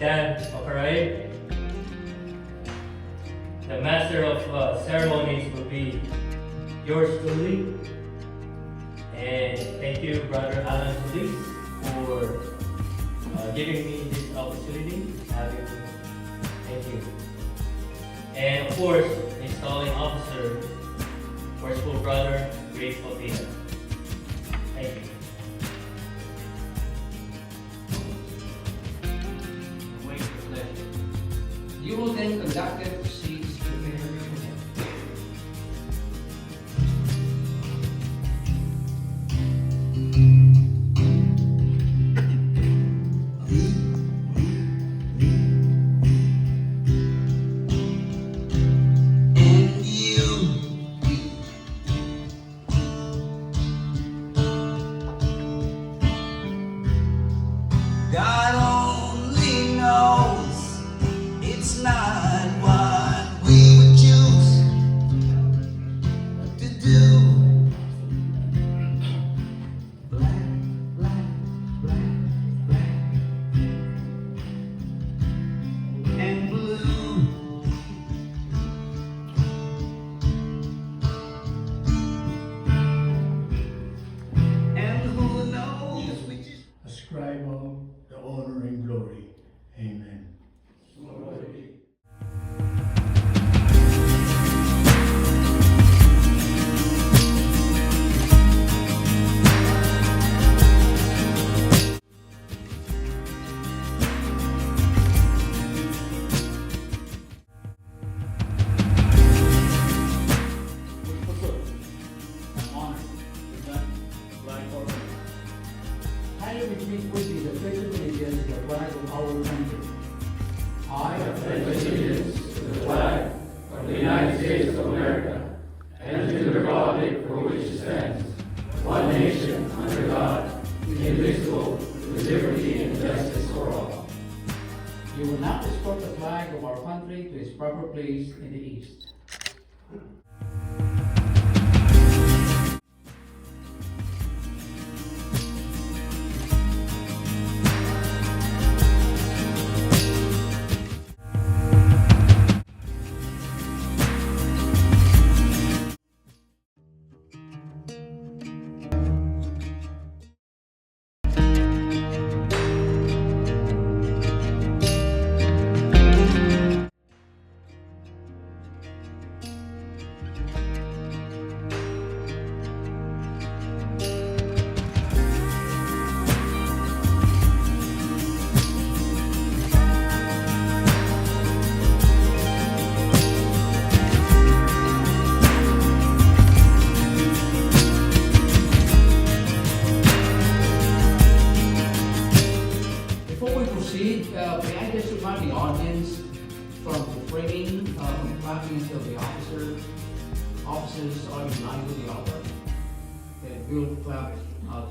Dan Okaray. The Master of Ceremonies will be yours truly. And thank you, Brother Alan Solis, for giving me this opportunity. Thank you. And of course, installing officer, Worshipful Brother Rizal. Thank you. Wait for pleasure. You will then conduct them to seats prepared for him. God only knows it's not what we would choose to do. Black, black, black, black, and blue. And who knows? We just ascribe all the honor and glory. Amen. I repeat with you the pledge of allegiance to the flag of our country. I pledge allegiance to the flag of the United States of America and to the republic for which it stands, one nation under God, indivisible, with liberty and justice for all. You will now escort the flag of our country to its proper place in the east. Before we proceed, may I just remind the audience from refraining from clapping until the officers are in line with the hour, and we'll clap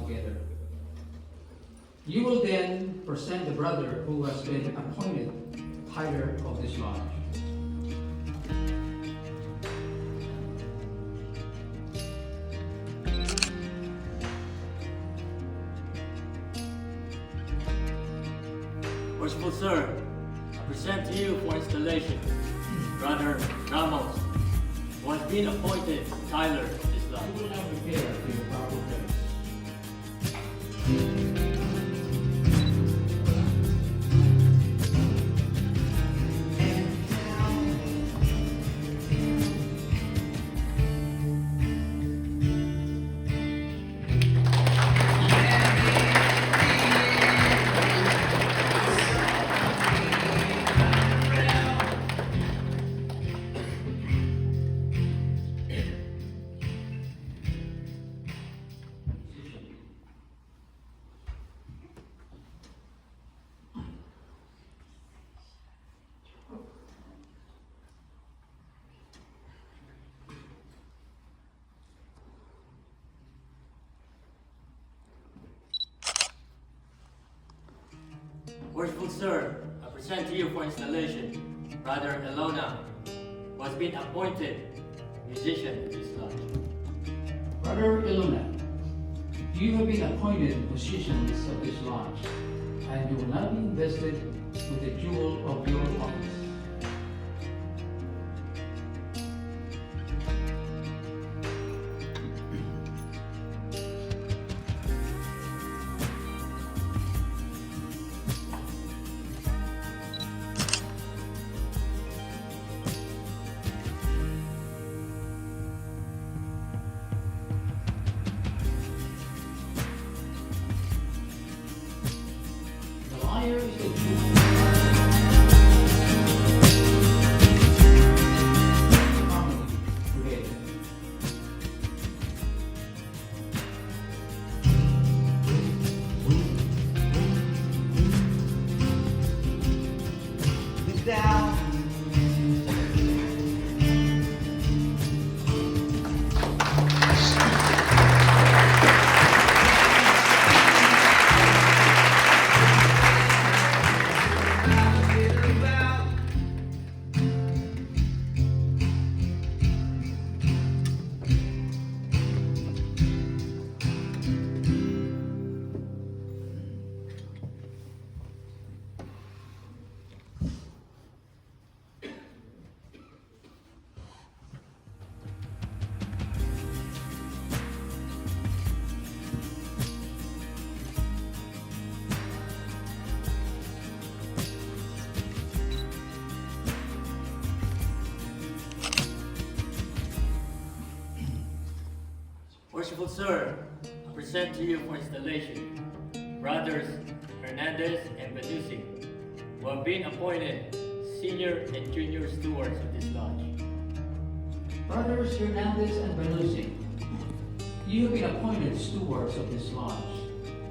together. You will then present the brother who has been appointed tither of this lodge. Worshipful Sir, I present to you for installation Brother Ramos, who has been appointed Tyler of this lodge. You will now prepare to your proper place. Worshipful Sir, I present to you for installation Brother Elona, who has been appointed musician of this lodge. Brother Ilona, you have been appointed musicians of this lodge, and you will now be invested with the jewel of your office. The liar is the jewel. Harmony created. Look down. Worshipful Sir, I present to you for installation Brothers Hernandez and Benusi, who have been appointed senior and junior stewards of this lodge. Brothers Hernandez and Benusi, you have been appointed stewards of this lodge,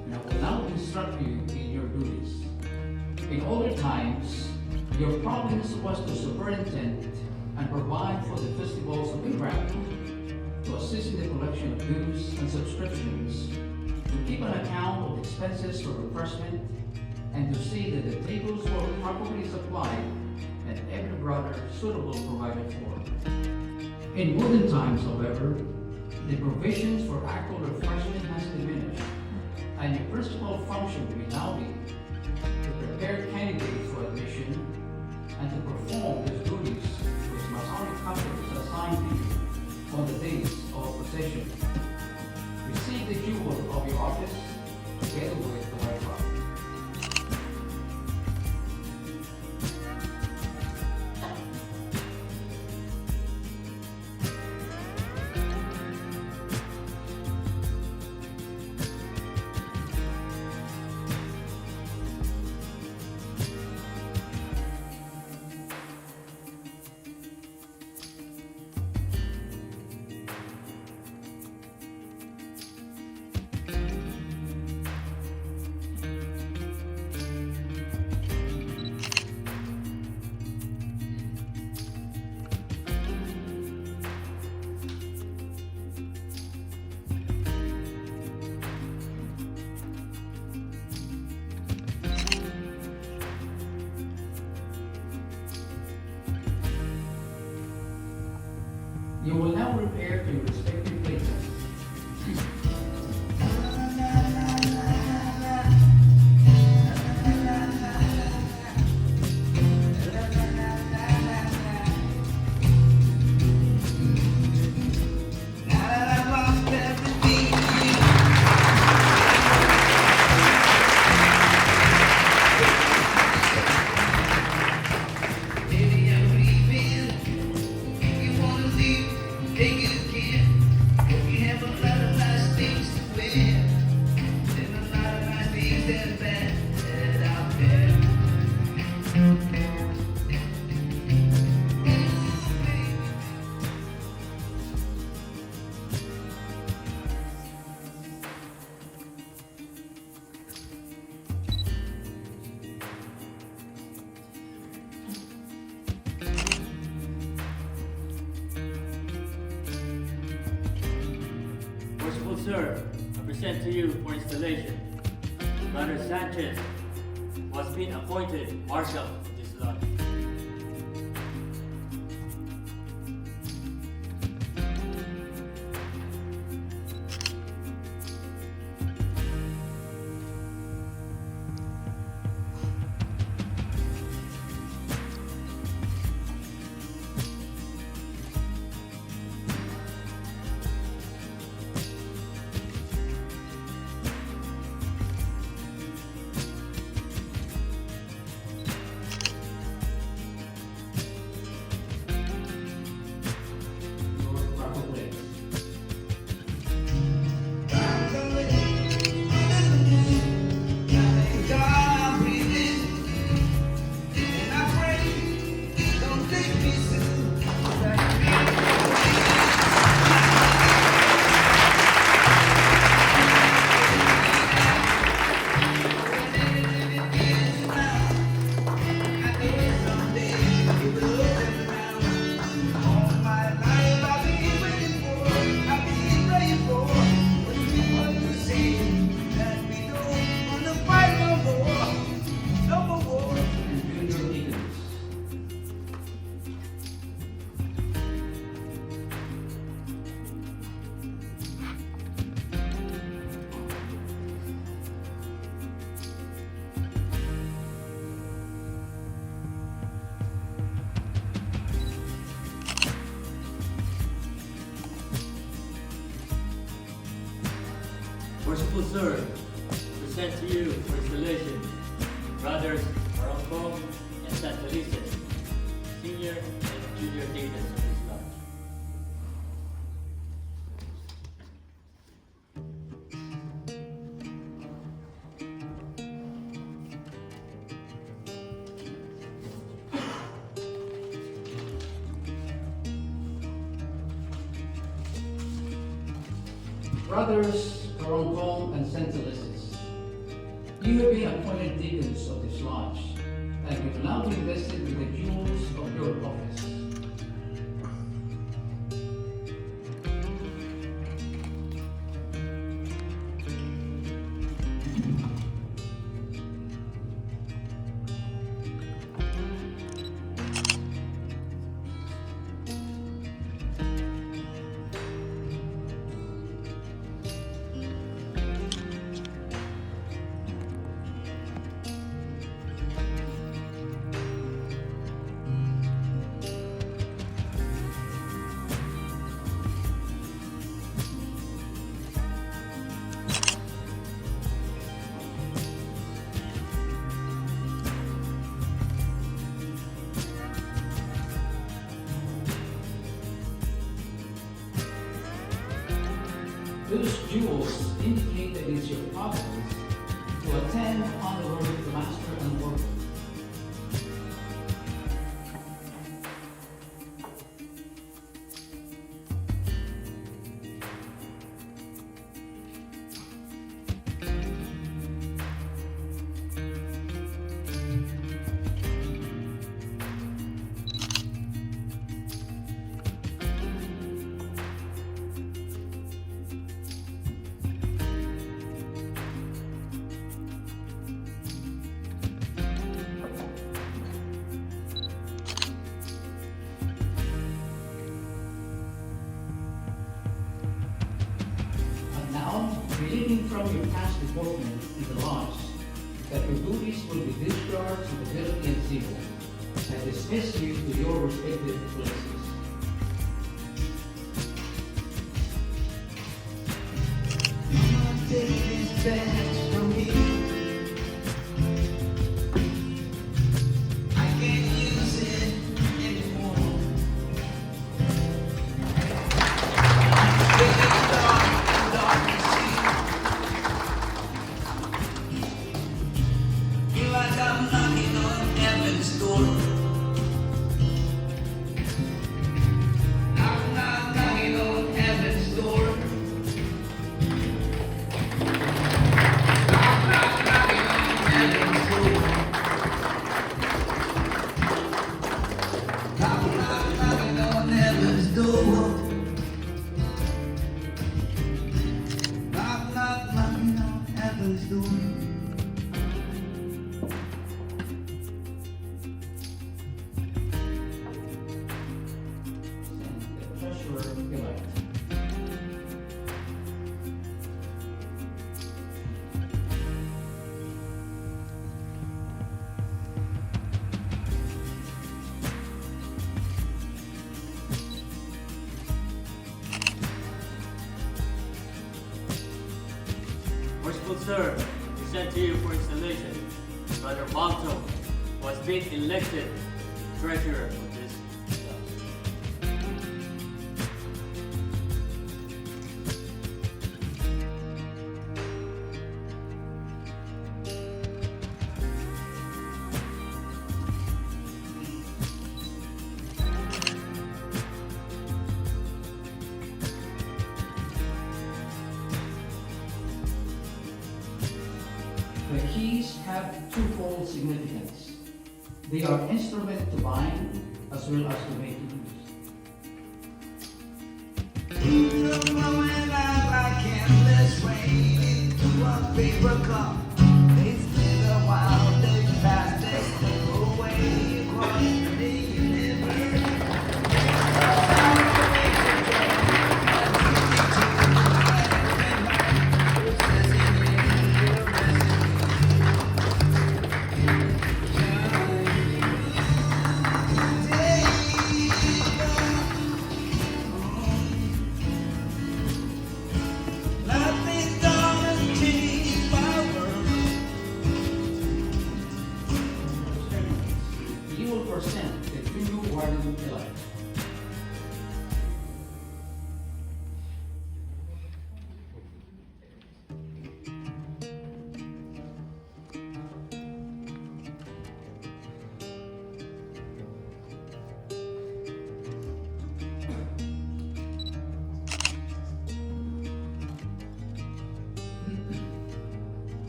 and I will now instruct you in your duties. In older times, your province was to superintend and provide for the festivals of Israel, to assist in the collection of dues and subscriptions, to keep an account of expenses for refreshment, and to see that the tables were properly supplied and every brother suitable provided for. In modern times, however, the provisions for actual refreshment has diminished, and your principal function will now be to prepare candidates for admission and to perform these duties which Masonic customs assign to you on the days of possession. Receive the jewel of your office together with the white robe. You will now repair to your respective places. Now that I've lost everything, baby, I'm leaving. If you wanna leave, take it again. You have a lot of nice things to wear, and a lot of nice things that are bad out there. Worshipful Sir, I present to you for installation Brother Sanchez, who has been appointed Marshal of this lodge. Worshipful Sir, I present to you for installation, Brothers Marongkong and Santalices, Senior and Junior Deacons of this lodge. Brothers Marongkong and Santalices, you have been appointed deacons of this lodge, and you will now be invested with the jewels of your office. Those jewels indicate that it's your province to attend on the word of the master and worker. Believing from your past deportment in the lodge that your duties will be discharged with ability and zeal, I dismiss you to your respective places. Take this badge from me. I can't use it anymore. It's dark, dark to see. Feel like I'm knocking on heaven's door. I'm not knocking on heaven's door. Treasurer elect. Worshipful Sir, I present to you for installation, Brother Malto, who has been elected treasurer of this lodge. The keys have twofold significance. They are instrument to bind as well as to make use. You're blowing out like endless rain into a paper cup. They split a while, they pass, they slip away across the day you never. Nothing's gonna junior warden-elect.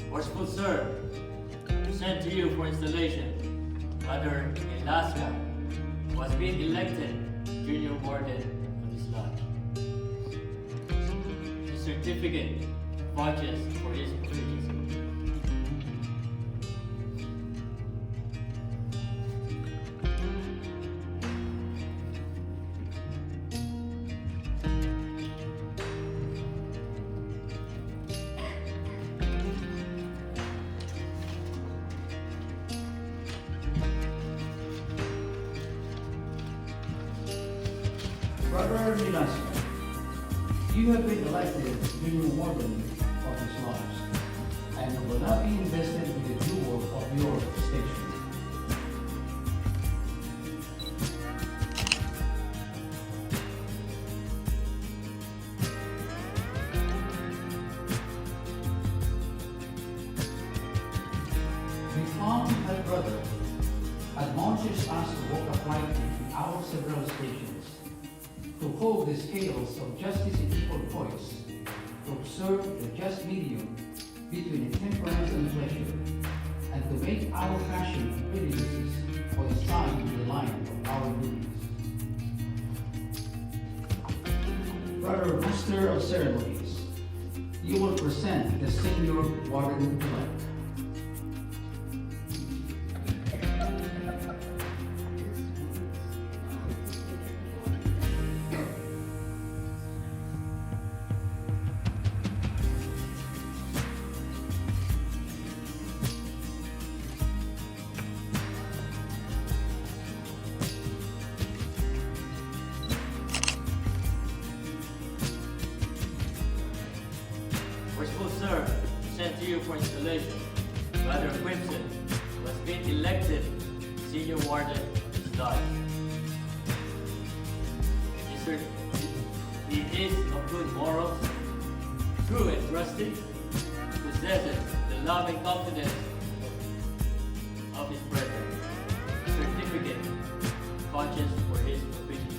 Worshipful Sir, I present to you for installation, Brother Alaska was being elected junior warden of this lodge. The certificate vouches for his proficiency. Brother Rizal, you have been elected junior warden of this lodge, and will not be invested with the jewel of your station. We found my brother admonishes us to walk uprightly in our several stations, to hold the scales of justice in equal poise, to observe the just medium between intemperance and pleasure, and to make our passion and prejudices coincide with the line of our duties. Brother Master of Ceremonies, you will present the senior warden-elect. Worshipful Sir, sent to you for installation, Brother Quimson was being elected senior warden of this lodge. He is of good morals, true and trusty, possesses the loving confidence of his brethren. Certificate vouches for his proficiency.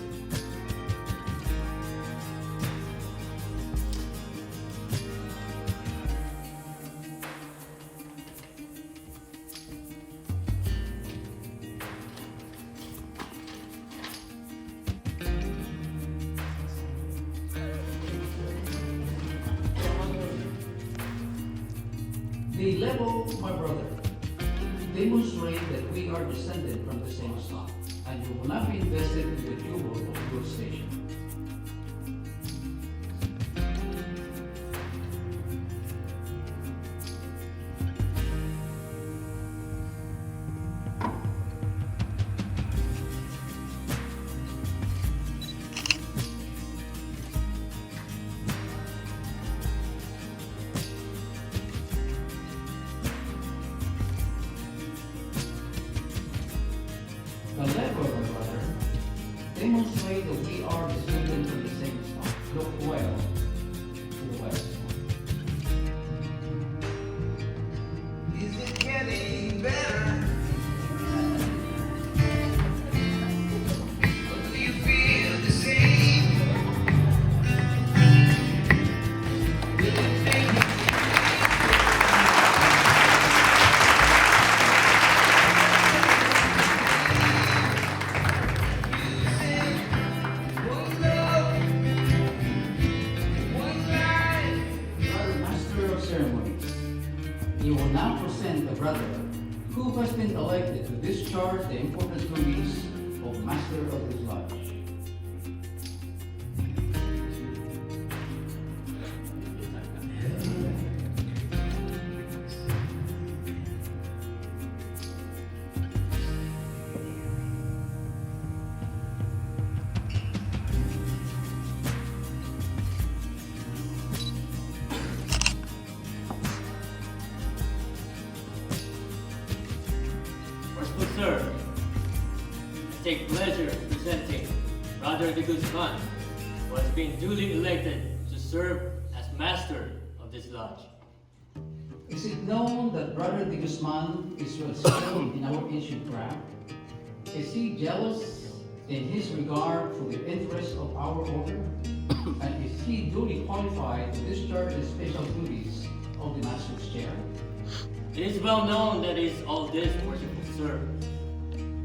The level, my brother, demonstrate that we are descended from the same stock, and you will not be invested in the jewel of your station. The level, my brother, demonstrate that we are descended from the same stock. Look well to the west. Is it getting better? Or do you feel the same? Will it make you say, "Won't take pleasure in presenting Brother De Guzman, who has been duly elected to serve as master of this lodge. Is it known that Brother De Guzman is well skilled in our ancient craft? Is he jealous in his regard for the interests of our order? And is he duly qualified to discharge the special duties of the Master's chair? It is well known that he is all this, worshipful sir.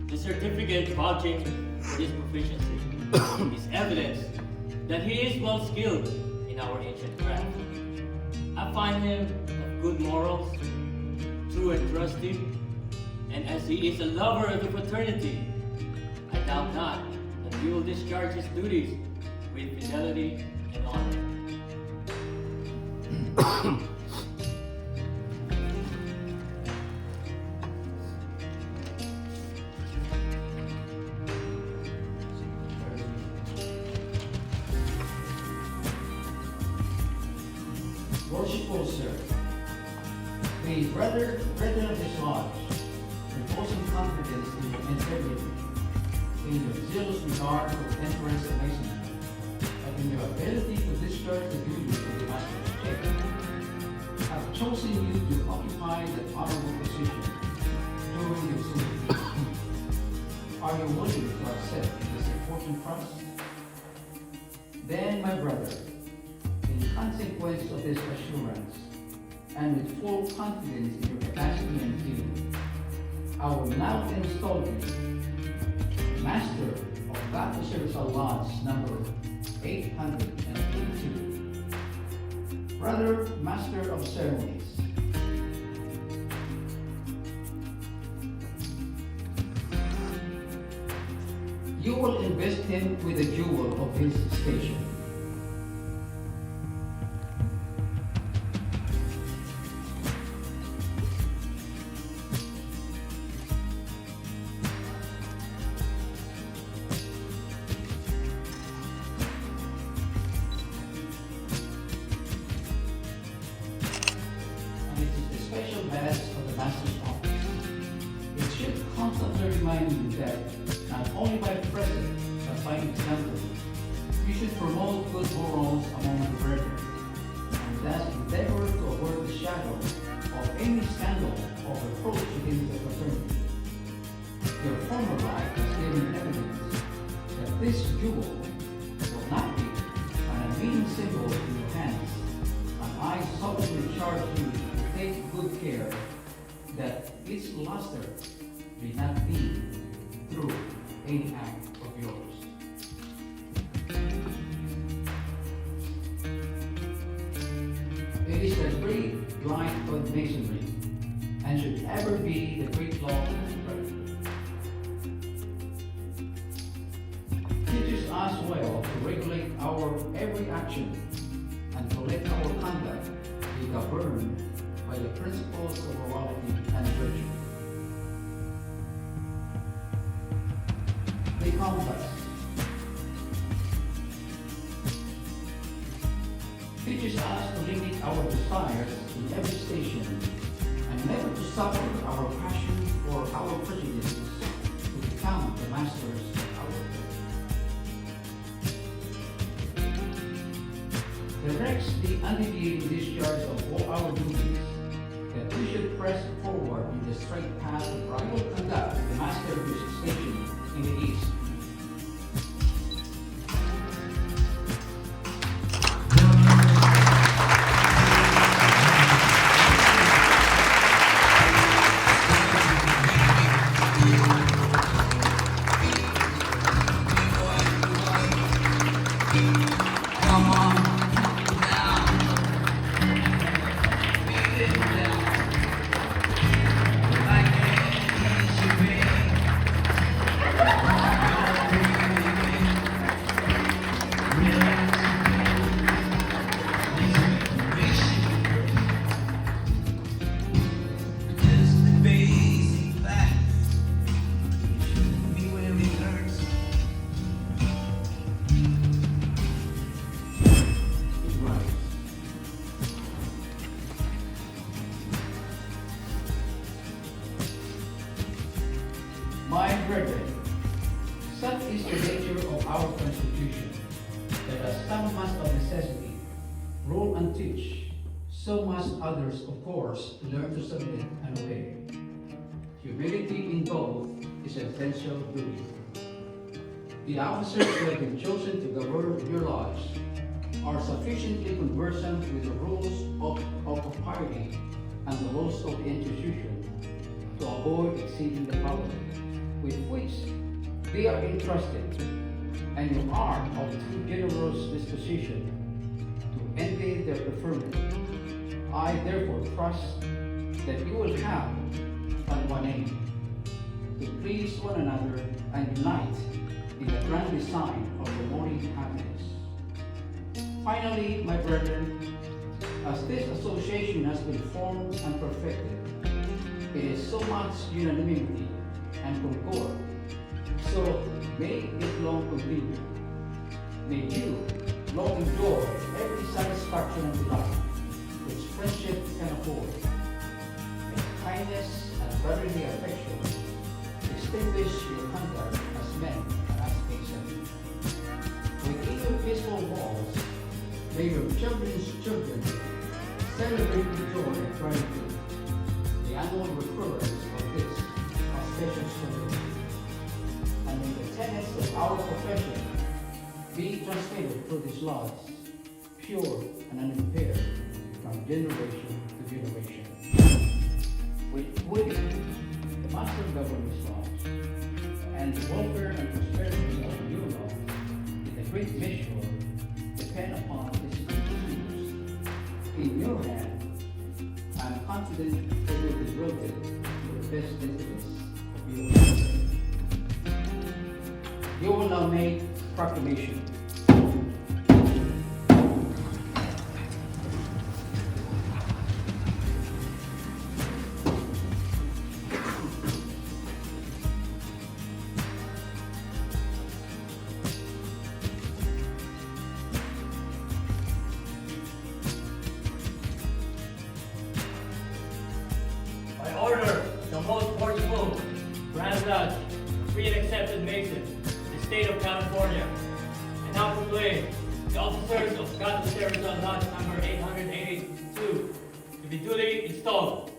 The certificate vouching for his proficiency is evidence that he is well skilled in our ancient craft. I find him of good morals, true and trusty, and as he is a lover of the fraternity, I doubt not that he will discharge his duties with fidelity and honor. Worshipful sir, the brethren of this lodge, reposing confidence in your integrity, in your zealous regard for the interests of Masonry, and in your ability to discharge the duties of the Master's chair, have chosen you to occupy that honorable position during your service. Are you willing to accept this important trust? Then, my brother, in consequence of this assurance, and with full confidence in your capacity and skill, I will now install you Master of GAT Rizal Lodge number 882. Brother Master of Ceremonies. You will invest him with the jewel of his station. And it is the special badge of the Master's office. It should constantly remind you that not only by presence, but by example, you should promote good morals among the brethren, and thus endeavor to avoid the shadow of any scandal or reproach within the fraternity. Your former life has given evidence that this jewel will not be an unmeaning symbol in your hands, and I solemnly charge you to take good care that its luster may not be through any act of yours. It is the great light of Masonry, and should ever be the great law of the brethren. Teaches us well to regulate our every action, and to let our conduct be governed by the principles of morality and virtue. The compass teaches us to limit our desires in every station, and never to suffer our passion or our prejudices to become the masters of our faith. Directs the undeviating discharge of all our duties, that we should press forward in the straight path of bridal conduct the master of his station in the east. Come on now. Feel it now. Like such is the nature of our Constitution, that as some must of necessity rule and teach, so must others, of course, learn to submit and obey. Humility in both is an essential duty. The officers who have been chosen to govern your lodge are sufficiently conversant with the rules of propriety and the laws of the institution to avoid exceeding the power with which they are entrusted, and you are of too generous disposition to envy their preferment. I therefore trust that you will have but one aim, to please one another and unite in the grand design of promoting happiness. Finally, my brethren, as this association has been formed and perfected, it is so much unanimity and concord, so may it long continue. May you long enjoy every satisfaction and delight which friendship can afford. May kindness and brotherly affection distinguish your conduct as men and as nations. Within your peaceful walls, may your children's children celebrate with joy and gratitude the annual recurrence of this auspicious celebration. And may the tenets of our profession be transmitted through this lodge, pure and unimpaired, from generation to generation. With Woody, the master governor this lodge, and the welfare and prosperity of your lodge, in a great measure, depend upon this continuous. In your hand, I am confident it will be devoted to the best interests of your country. You will now make proclamation. I order the most forceful Grand Lodge, free and accepted Mason, in the state of California, and now proclaim the officers of GAT Rizal Lodge number 882 to be duly installed.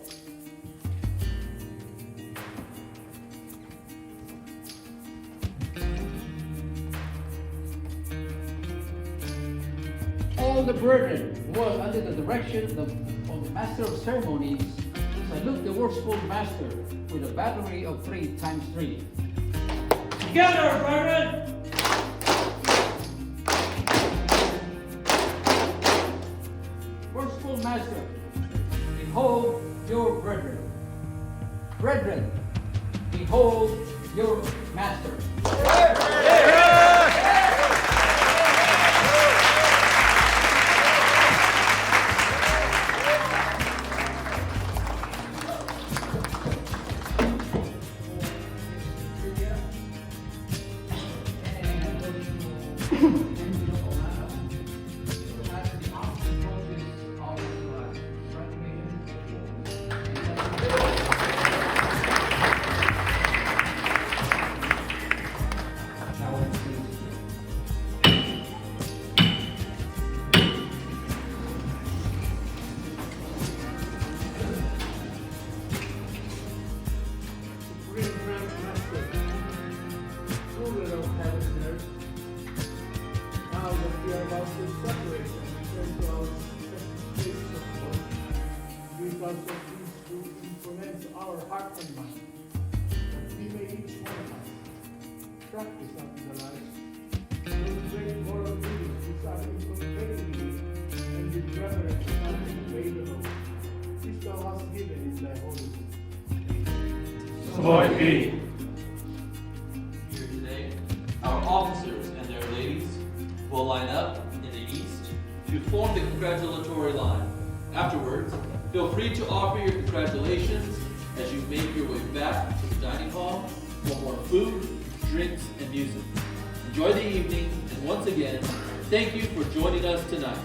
All the brethren who was under the direction of the Master of Ceremonies salute the worshipful Master with a battery of 3 times 3. Together, brethren! Worshipful Master, behold your brethren. Brethren, behold your Master. Now that we are about to separate and return to our respective places of work, we also please to implement our heart and mind, that we may each one of us practice unto the life those great moral duties which are inculcated and with reverence not to obey the law, which thou hast given in thy holy book. So it be. Here today, our officers and their ladies will line up in the east to form the congratulatory line. Afterwards, feel free to offer your congratulations as you make your way back to the dining hall for more food, drinks, and music. Enjoy the evening, and once again, thank you for joining us tonight.